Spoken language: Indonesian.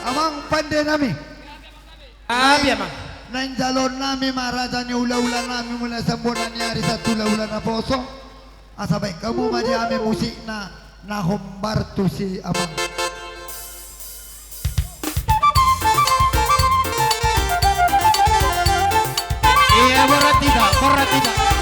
Amang pandai nami. Abi amang. Nang jalon nami marajanya ula-ula nami mula sambunan ni hari satu ula-ula na poso. Asabay kamu madi ame musik na hombar tu si amang. Iya, berat tidak.